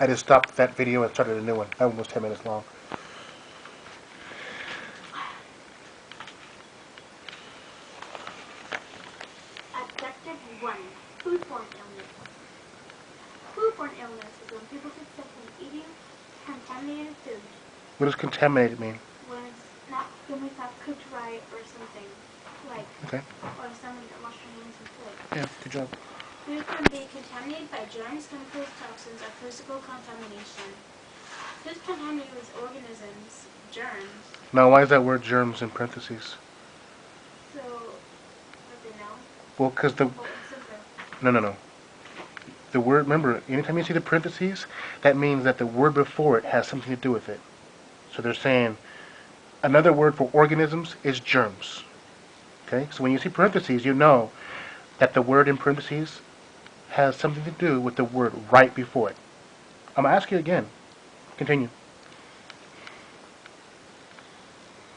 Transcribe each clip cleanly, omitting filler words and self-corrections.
I just stopped that video and started a new one. That one was 10 minutes long. Objective 1. Foodborne illness. Foodborne illness is when people get sick from eating contaminated food. What does contaminated mean? When it's not cooked right or something. Like, okay. Or someone didn't wash their hands and food. Yeah, good job. Food can be contaminated by germs, chemicals, toxins, or physical contamination. Food contaminated with organisms, germs. Now, why is that word germs in parentheses? So, what they know? Well, because the... No. The word, remember, anytime you see the parentheses, that means that the word before it has something to do with it. So they're saying another word for organisms is germs. Okay? So when you see parentheses, you know that the word in parentheses has something to do with the word right before it. I'm going to ask you again. Continue.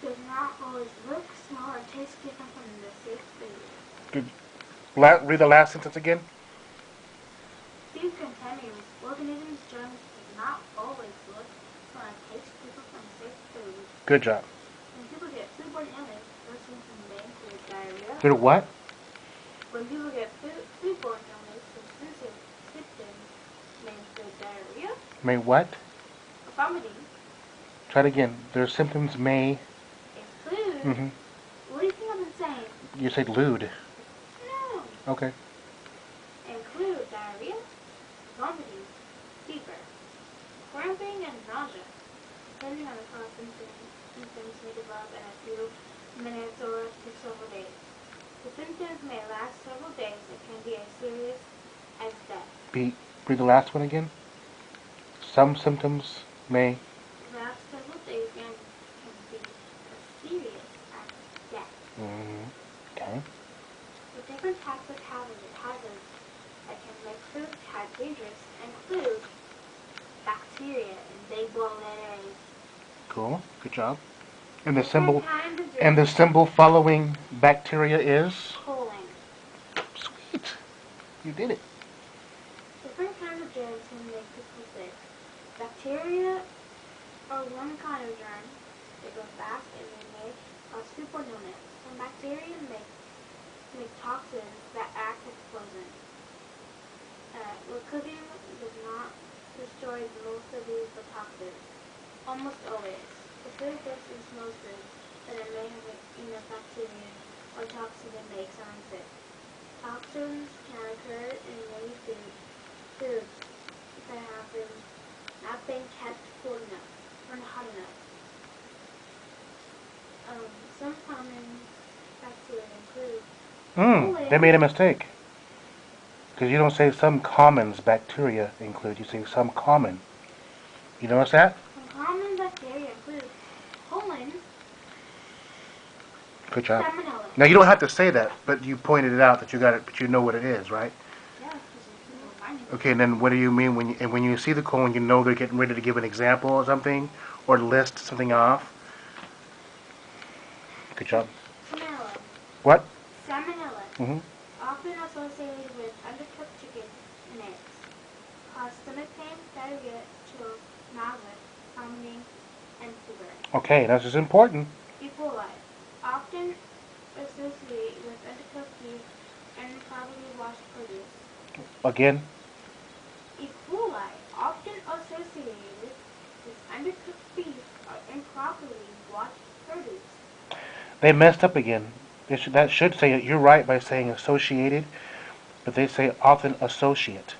Does not always look, smell, or taste different from the safe food. Good. Read the last sentence again. Food contaminated with organisms, germs, does not always look, smell, or taste different from safe food. Good job. When people get foodborne illness, those symptoms may include diarrhea. Good what? When people get foodborne illness, symptoms may include diarrhea. May what? Vomiting. Try it again. Their symptoms may... include... What do you think I've been saying? You said lewd. No. Okay. Include diarrhea, vomiting, fever, cramping, and nausea. Depending on the cause, symptoms may develop in a few minutes or to several days. The symptoms may last several days and can be as serious as death. Read the last one again. Some symptoms may last several days and can be as serious as death. Okay. The different types of hazards that can make food dangerous include bacteria and big blue letters. Cool. Good job. And the symbol following bacteria is? Colon. Sweet. You did it. Different kinds of germs can make people sick. Bacteria are one kind of germ. They go fast and they may cause foodborne illness. Some bacteria make toxins that act as poison. Cooking does not destroy most of these toxins. Almost always. If food gets and smells good, then it may have enough bacteria or toxins that make someone sick. Toxins can occur in many foods that have not been kept cool enough or not hot enough. Some common bacteria include they made a mistake. Because you don't say some commons bacteria include, you say some common. You notice that? Some common bacteria include colon. Good job. Salmonella. Now you don't have to say that, but you pointed it out that you got it, but you know what it is, right? Yeah. Okay, and then what do you mean when you see the colon, you know they're getting ready to give an example or something, or list something off? Good job. Salmonella. What? Salmonella. Often associated with undercooked chicken and eggs. Cause stomach pain, diarrhea, chills, nausea, vomiting, and fever. Okay, this is important. E. coli. Often associated with undercooked beef and improperly washed produce. Again? E. coli. Often associated with undercooked beef or improperly washed produce. They messed up again. That should say it. You're right by saying associated, but they say often associate.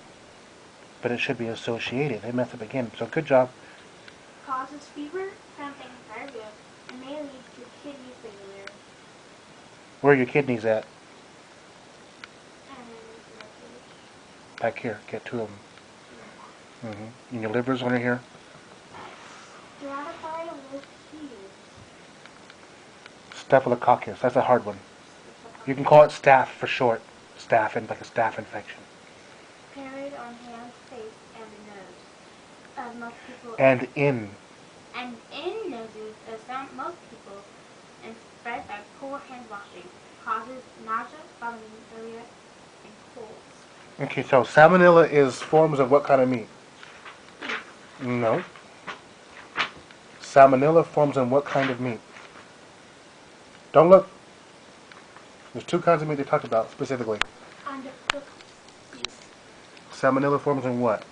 But it should be associated. They messed up again. So good job. Causes fever, cramping, diarrhea, and may lead to kidney failure. Where are your kidneys at? Back here. Get two of them. And your liver's under here? Staphylococcus. That's a hard one. You can call it staph for short. Staph, like a staph infection. Carried on hands, face, and nose. Most people. And in noses of most people, and spread by poor hand washing. Causes nausea, vomiting, diarrhea, and colds. Okay, so salmonella is forms of what kind of meat? Beef. No. Salmonella forms in what kind of meat? Don't look. There's two kinds of meat they talked about specifically. Undercooked beef. Salmonella forms in what?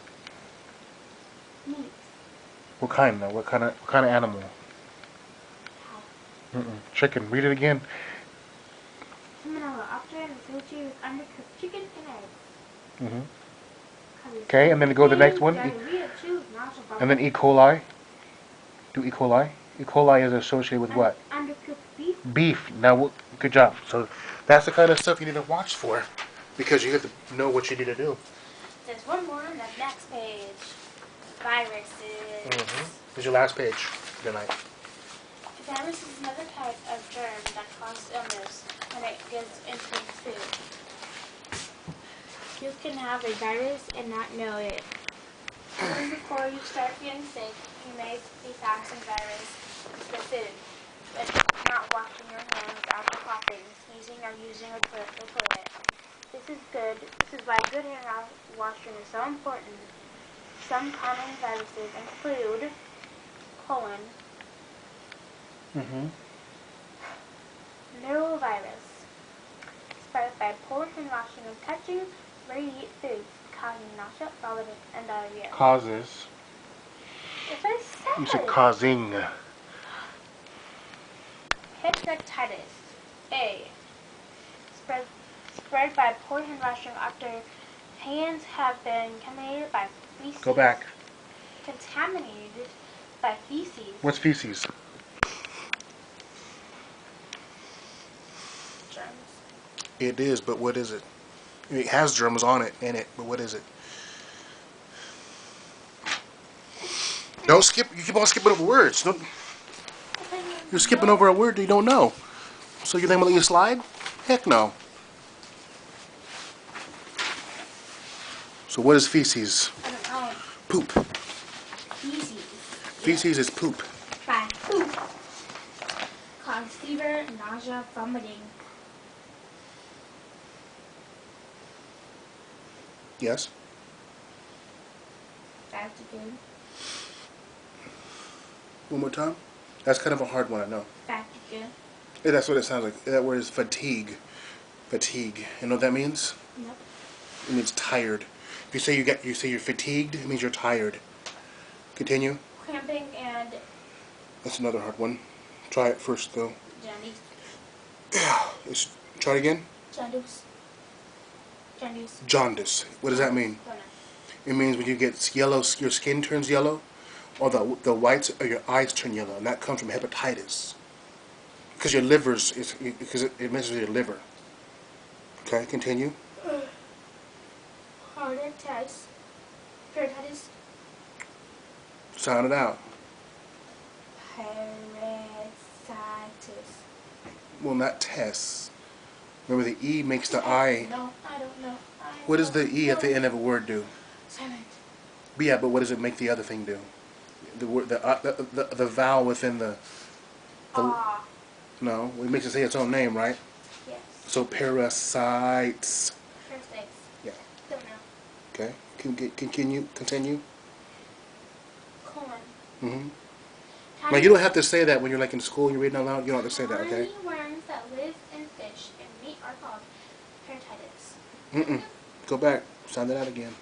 Meat. What kind though? What kind of animal? Cow. Chicken. Read it again. Salmonella often associated with undercooked chicken and eggs. Okay, and then go to the next one. Diarrhea too, not a And then E. coli. Do E. coli. E. coli is associated with what? Undercooked beef. Beef. Now, good job. So that's the kind of stuff you need to watch for, because you have to know what you need to do. There's one more on the next page. Viruses. Here's your last page. Good night. A virus is another type of germ that causes illness when it gets into food. You can have a virus and not know it. Even before you start feeling sick, you may be passing virus into the food, but not washing your hands after coughing, sneezing, or using the toilet. This is why good hand washing is so important. Some common viruses include colon, norovirus, spread by poor hand washing and touching ready-to-eat foods, causing nausea, vomiting, and diarrhea. Causes. That's what I said. You said causing. Hepatitis A. Spread by poor hand washing after hands have been contaminated by feces. Go back. Contaminated by feces. What's feces? Germs. It is, but what is it? It has germs on it, in it, but what is it? Don't skip. You keep on skipping over words. You're skipping over a word that you don't know. So you think I'm gonna let you slide? Heck no. So what is feces? I don't know. Poop. Feces. Feces is poop. By poop. Cause fever, nausea, vomiting. Yes. That's good. One more time. That's kind of a hard one, I know. That's good. Yeah, that's what it sounds like. That word is fatigue. Fatigue. You know what that means? Nope. It means tired. If you say you're fatigued, it means you're tired. Continue. Cramping and That's another hard one. Try it first, though. jaundice. Yeah. Try it again. Jaundice. Jaundice. Jaundice. What does that mean? Don't know. It means when you get yellow, your skin turns yellow, or the whites of your eyes turn yellow, and that comes from hepatitis. Because your liver's, because it messes with your liver. Okay, continue. Parotitis. Parotitis. Sound it out. Parasitis. Well, not tests. Remember, the E makes the I. No, I don't know. What does the E at the end of a word do? Silent. Yeah, but what does it make the other thing do? The word, the vowel within the. Ah. No, it makes it say its own name, right? Yes. So parasites. Parasites. Yeah. Don't know. Okay. Continue. Colon. Now you don't have to say that when you're like in school and you're reading out loud. You don't have to say that, okay? Tiny worms that live in fish and meat are called parasites. Go back. Sound it out again.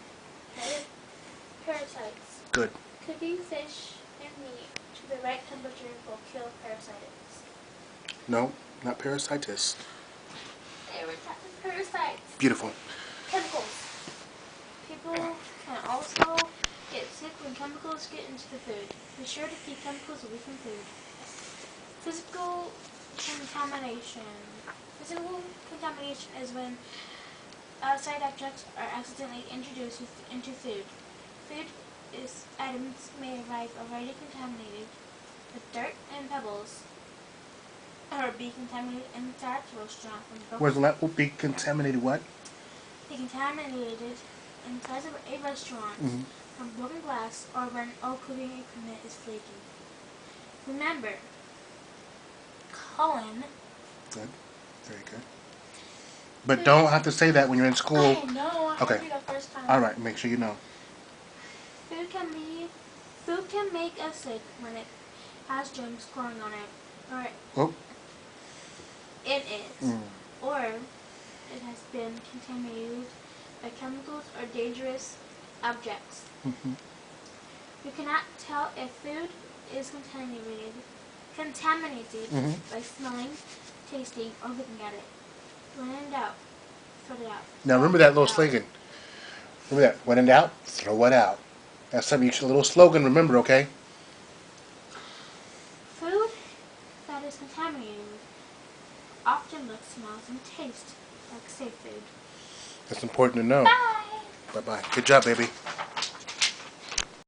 Parasites. Good. Cooking fish and meat to the right temperature will kill parasites. No, not parasitis. Parasites. Beautiful. Chemicals. People can also get sick when chemicals get into the food. Be sure to keep chemicals away from food. Physical contamination. Physical contamination is when outside objects are accidentally introduced into food. Items may arrive already contaminated with dirt and pebbles, or be contaminated inside the restaurant from broken. Where's that will be contaminated what? Be contaminated inside of a restaurant from broken glass or when all cooking equipment is flaky. Remember, colon. Good. Very good. But don't have to say that when you're in school. I know. I Okay. heard you the first time. All right. Make sure you know. Food can be Food can make us sick when it has germs growing on it, or Oh. it is, or it has been contaminated by chemicals or dangerous objects. You cannot tell if food is contaminated by smelling, tasting, or looking at it. When in doubt, throw it out. Now remember that little slogan. Remember that. When in doubt, throw it out. That's something a little slogan. Remember, okay? Food that is contaminated often looks, smells, and tastes like safe food. That's important to know. Bye! Bye-bye. Good job, baby.